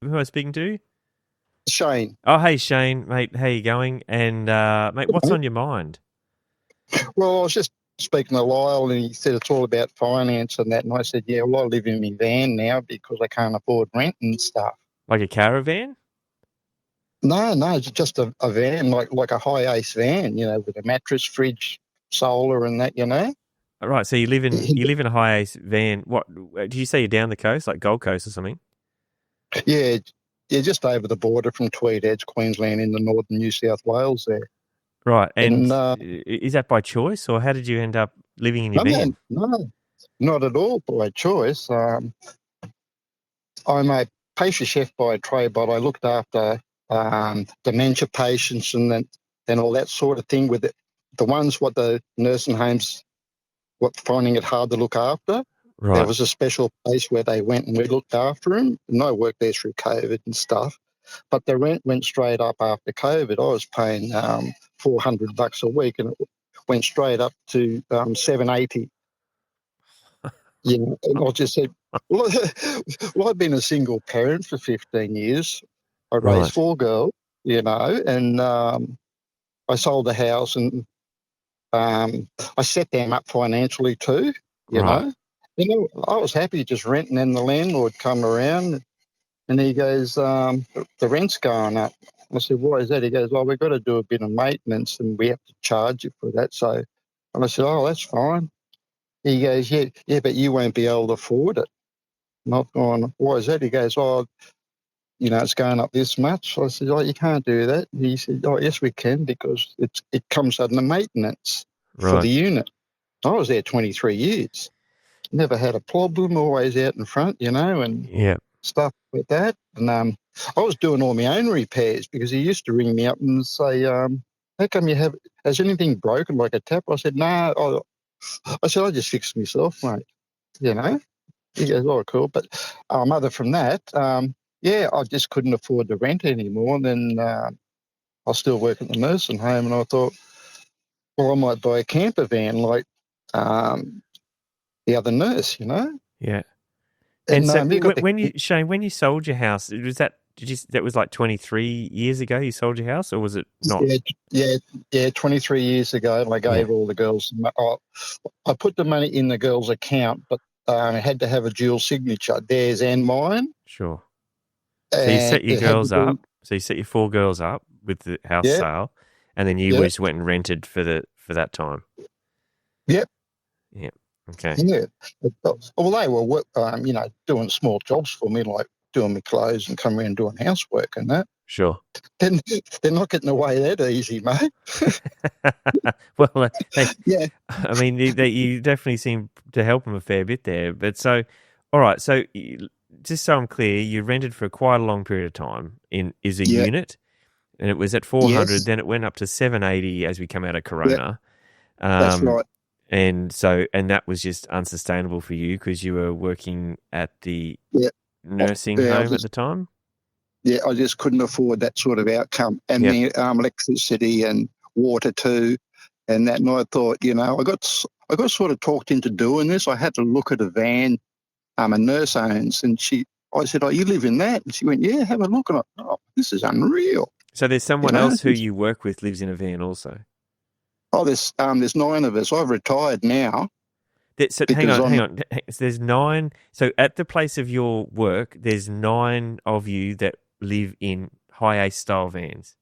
Who am I speaking to? Shane. Oh, hey Shane, mate. How you going? And mate, what's on your mind? Well, I was just speaking to Lyle, and he said it's all about finance and that. And I said, yeah, well, I live in my van now because I can't afford rent and stuff. Like a caravan? No, it's just a van, like a high ace van, with a mattress, fridge, solar, and that. All right. So you live in a high ace van. What did you say? You're down the coast, like Gold Coast or something? Yeah, yeah, just over the border from Tweed Heads, Queensland, in the northern New South Wales there. Right. And And is that by choice, or how did you end up living in your no, van? no, not at all by choice. I'm a pastry chef by trade, but I looked after dementia patients and all that sort of thing with it. The ones what the nursing homes what finding it hard to look after. There Right. was a special place where they went and we looked after them. And I worked there through COVID and stuff. But the rent went straight up after COVID. I was paying $400 a week, and it went straight up to 780. And I just said, well, well, I've been a single parent for 15 years. I raised Right. four girls, and I sold the house, and I set them up financially too, you Right. know. I was happy just renting, and the landlord come around and he goes, the rent's going up. I said, why is that? He goes, well, we've got to do a bit of maintenance and we have to charge you for that. And I said, oh, that's fine. He goes, yeah, but you won't be able to afford it. And I've gone, why is that? He goes, oh, it's going up this much. I said, oh, you can't do that. He said, oh, yes, we can because it comes under maintenance for the Right. unit. I was there 23 years. Never had a problem, always out in front, and Yeah. stuff like that. And I was doing all my own repairs because he used to ring me up and say, how come has anything broken like a tap? I said, no. I said, I just fixed myself, mate, you know. He goes, oh, cool. But other from that, yeah, I just couldn't afford the rent anymore. And then I still work at the nursing home, and I thought, well, I might buy a camper van like um, the other nurse. Yeah. And And so you got the when you Shane, when you sold your house, was that was like 23 years ago you sold your house, or was it not? yeah, yeah, yeah, 23 years ago, and I Yeah. gave all the girls. I put the money in the girls' account, but I had to have a dual signature, theirs and mine, Sure. So you and set your it had to girls be. up. So you set your four girls up with the house Yeah, sale, and then you yeah, just went and rented for that time. yeah, Yeah. Okay. yeah. Well, they were, doing small jobs for me, like doing my clothes and coming around doing housework and that. Sure. Then they're not getting away that easy, mate. Well, they, Yeah, I mean, you definitely seem to help them a fair bit there. But so, all right. So, just so I'm clear, you rented for quite a long period of time in is a yeah, unit, and it was at 400. yes, Then it went up to 780 as we come out of yeah, Corona. that's Um, right. and that was just unsustainable for you because you were working at the Yeah, nursing yeah. home at the time. I just couldn't afford that sort of outcome, and Yep. the electricity and water too, and that. And I thought, I got sort of talked into doing this. I had to look at a van, a nurse owns, and I said, "Oh, you live in that?" And she went, "Yeah, have a look." And I, oh, this is unreal, So there's you someone know. else who you work with lives in a van also. Oh, there's nine of us. I've retired now So hang because on, hang I'm, on. So there's nine. So at the place of your work, there's nine of you that live in high ace style vans.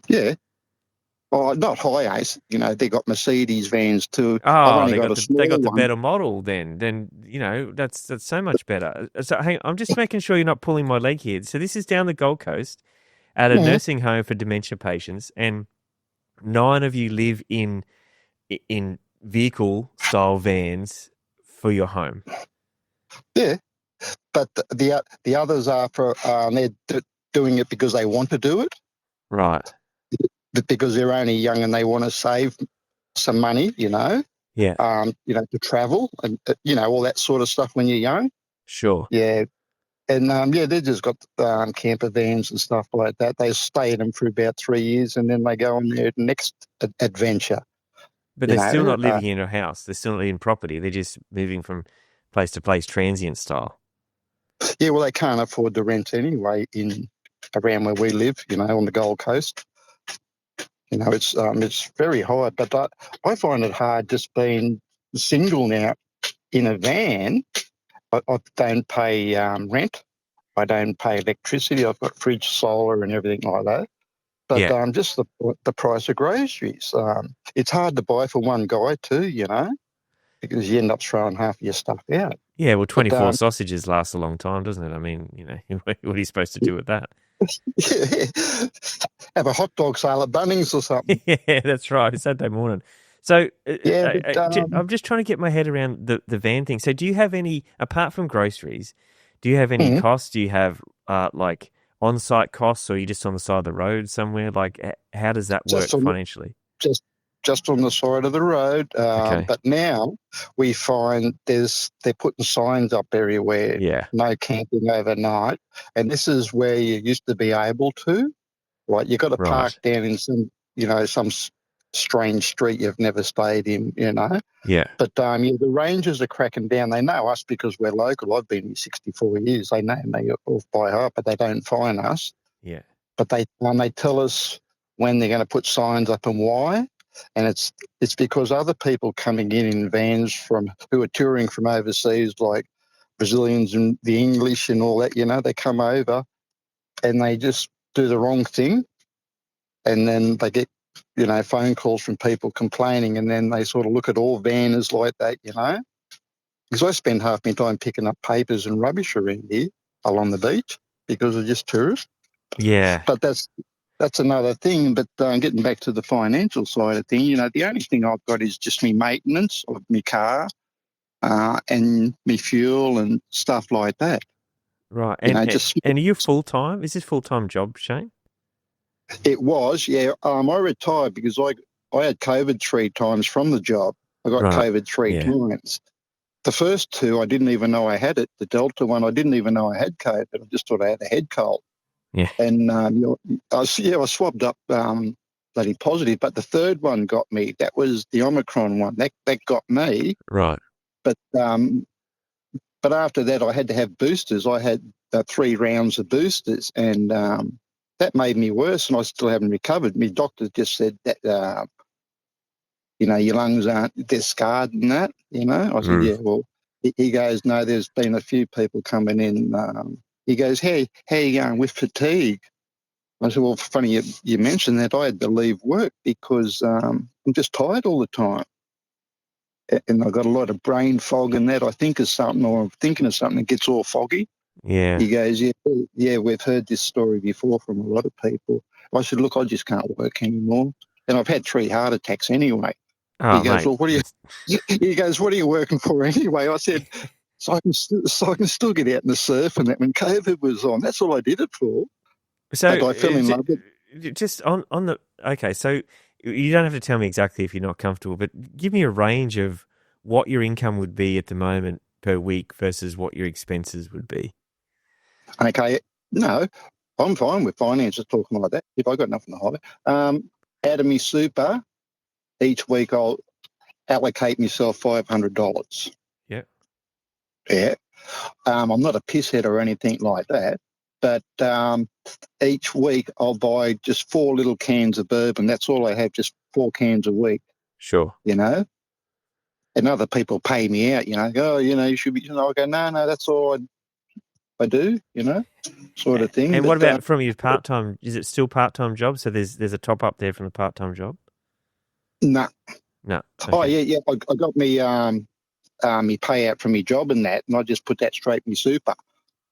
yeah. Oh, not high ace. They got Mercedes vans too. I've Oh, only got a they small got the one. better model then. Then that's so much better. So hang, I'm just making sure you're not pulling my leg here. So this is down the Gold Coast at a Yeah, nursing home for dementia patients, and nine of you live in vehicle style vans for your home. yeah. But the others are for they're doing it because they want to do it, Right. because they're only young and they want to save some money, Yeah. to travel and all that sort of stuff when you're young. Sure. Yeah, and yeah, they just got camper vans and stuff like that. They stay in them for about 3 years and then they go on their next adventure. But You they're still know, not living in a house. They're still in property. They're just moving from place to place, transient style. Yeah, well, they can't afford the rent anyway in around where we live, on the Gold Coast. It's very hard, but I find it hard just being single now in a van. I don't pay rent. I don't pay electricity. I've got fridge, solar, and everything like that. But Yeah. just the price of groceries. It's hard to buy for one guy too, because you end up throwing half of your stuff out. Yeah, well, But 24 sausages last a long time, doesn't it? I mean, what are you supposed to do with that? have a hot dog sale at Bunnings or something. Yeah, that's right. Saturday morning. So Yeah, but I'm just trying to get my head around the van thing. So do you have any, apart from groceries, do you have any mhm. costs? Do you have like on-site costs, or are you just on the side of the road somewhere? Like, how does that just work on financially? just just on the side of the road. Okay. But now we find they're putting signs up everywhere, Yeah. no camping overnight. And this is where you used to be able to. Like, you've got to park Right. down in some strange street you've never stayed in. Yeah. But yeah, the rangers are cracking down. They know us because we're local. I've been here 64 years. They know me off by heart, but they don't find us. Yeah. But they tell us when they're going to put signs up and why. And it's because other people coming in vans who are touring from overseas, like Brazilians and the English and all that, they come over and they just do the wrong thing. And then they get, phone calls from people complaining, and then they sort of look at all vanners like that. Because I spend half my time picking up papers and rubbish around here along the beach because of just tourists. Yeah. But that's another thing. But getting back to the financial side of things, the only thing I've got is just me maintenance of my car and me fuel and stuff like that. Right. Just And are you full-time? Is this full-time job, Shane? it was, yeah. I retired because I had COVID 3 times from the job. I got Right. COVID 3 Yeah. times. The first two, I didn't even know I had it. The Delta one, I didn't even know I had COVID. I just thought I had a head cold. Yeah. And I swabbed up bloody positive, but the third one got me. That was the Omicron one. That got me. Right. But after that, I had to have boosters. I had 3 rounds of boosters, and that made me worse, and I still haven't recovered. My doctor just said that, your lungs they're scarred and that, I said, Mm. yeah, well, he goes, no, there's been a few people coming in. He goes, hey, how you going with fatigue? I said, well, funny you mentioned that. I had to leave work because I'm just tired all the time. And I've got a lot of brain fog and that. I think of something, or I'm thinking of something, it gets all foggy. Yeah. He goes, yeah, we've heard this story before from a lot of people. I said, look, I just can't work anymore. And I've had 3 heart attacks anyway. He Oh, goes, mate. well, he goes, what are you working for anyway? I said, so I can still get out in the surf and that when COVID was on. That's all I did it for. So But I fell in love with just on the okay, so you don't have to tell me exactly if you're not comfortable, but give me a range of what your income would be at the moment per week versus what your expenses would be. Okay, no, I'm fine with finances talking like that. If I got nothing to hide, out of me super, each week I'll allocate myself $500. Yeah. Yeah, I'm not a pisshead or anything like that, but each week I'll buy just 4 little cans of bourbon. That's all I have, just 4 cans a week. Sure. And other people pay me out. Oh, you should be. I go, no, that's all I do. Sort of thing. And what But about from your part-time? Is it still part-time job? So there's a top up there from the part-time job? no. No. Oh Okay. yeah. I got me me payout from my job and that, and I just put that straight in my super.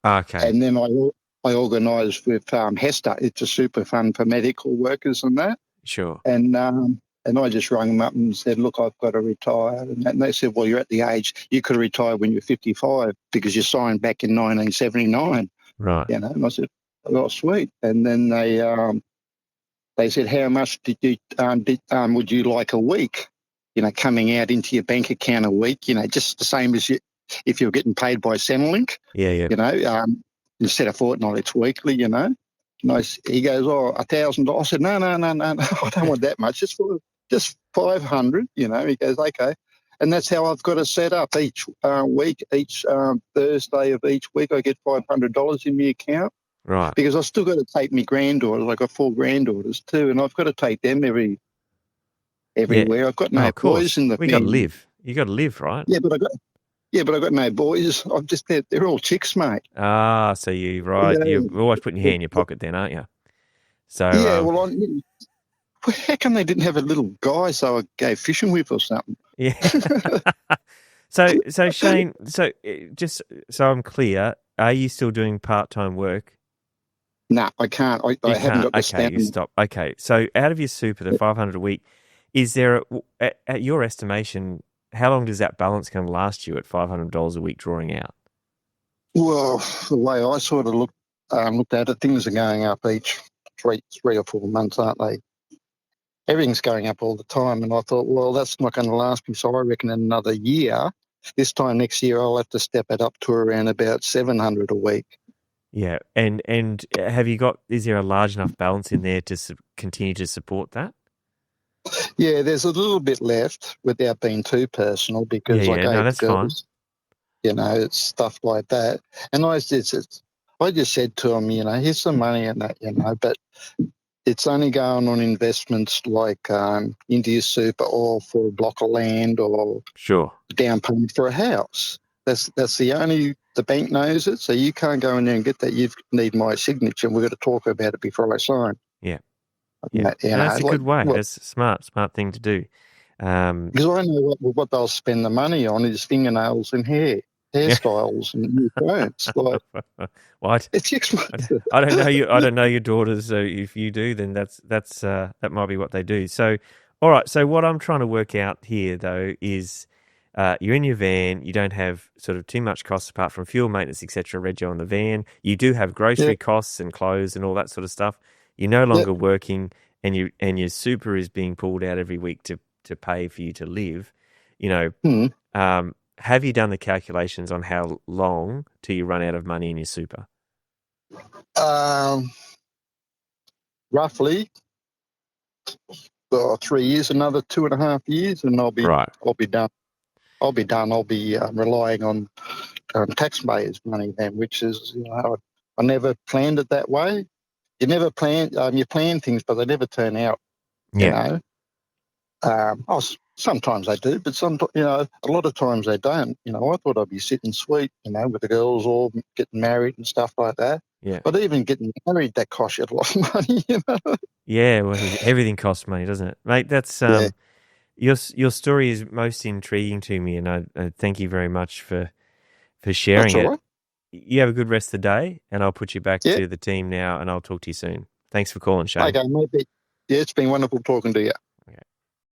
Okay. And then I organised with Hester. It's a super fund for medical workers and that. Sure. And I just rang them up and said, look, I've got to retire. And they said, well, you're at the age you could retire when you're 55 because you signed back in 1979. Right. And I said, oh, sweet. And then they said, how much would you like a week? Coming out into your bank account a week. Just the same as if you're getting paid by Centrelink. Yeah. Yeah. Instead of fortnightly, it's weekly. And he goes, oh, $1,000. I said, no, I don't want that much. Just 500. He goes, okay. and that's how I've got it set up. Each week, each Thursday of each week, I get $500 in my account Right. because I've still got to take my granddaughters. I've got 4 granddaughters too, and I've got to take them Yeah. everywhere. I've got Oh, no of boys course. in the We got to family. live. You got to live, right? But I got no boys. They're all chicks, mate. Ah, so you're always putting your hand in your pocket then, aren't you? So, Yeah, well, how come they didn't have a little guy so I go fishing with or something? yeah. So Shane, just so I'm clear, are you still doing part-time work? No, I can't. You I haven't can't. got the Okay, you stamina. stop. Okay, so out of your super, the 500 a week, is there, at your estimation, how long does that balance going to last you at $500 a week drawing out? Well, the way I sort of looked at it, things are going up each 3 or 4 months, aren't they? Everything's going up all the time. And I thought, well, that's not going to last me. So I reckon in another year, this time next year, I'll have to step it up to around about 700 a week. Yeah, and have you got? Is there a large enough balance in there to continue to support that? Yeah, there's a little bit left without being too personal because I Yeah. No, gave the that's fine. girls, it's stuff like that. And I just said to them, here's some money and that, but it's only going on investments like into your super or for a block of land or Sure. down payment for a house. That's the bank knows it, so you can't go in there and get that. You need my signature, and we've got to talk about it before I sign. Yeah. Yeah. No, that's a good way. That's a smart thing to do. Because I know what they'll spend the money on is fingernails and hairstyles and new phones. Like, What? it's expensive. I don't know you. I don't know your daughters. So if you do, then that might be what they do. So, all right. So what I'm trying to work out here, though, is you're in your van. You don't have sort of too much costs apart from fuel, maintenance, etc. Rego on the van. You do have grocery costs and clothes and all that sort of stuff. You're no longer working, and your super is being pulled out every week to pay for you to live. Have you done the calculations on how long till you run out of money in your super? Roughly 3 years, another 2.5 years, and I'll be done. I'll be done. I'll be relying on taxpayers' money then, which is, I never planned it that way. You never plan. You plan things, but they never turn out. Yeah. Sometimes they do, but a lot of times they don't. I thought I'd be sitting sweet, with the girls all getting married and stuff like that. Yeah. But even getting married, that costs you a lot of money, Yeah, well, everything costs money, doesn't it, mate? That's your story is most intriguing to me, and I thank you very much for sharing That's all it. right. You have a good rest of the day, and I'll put you back Yeah. to the team now, and I'll talk to you soon. Thanks for calling, Shane. Okay, maybe. Yeah, it's been wonderful talking to you.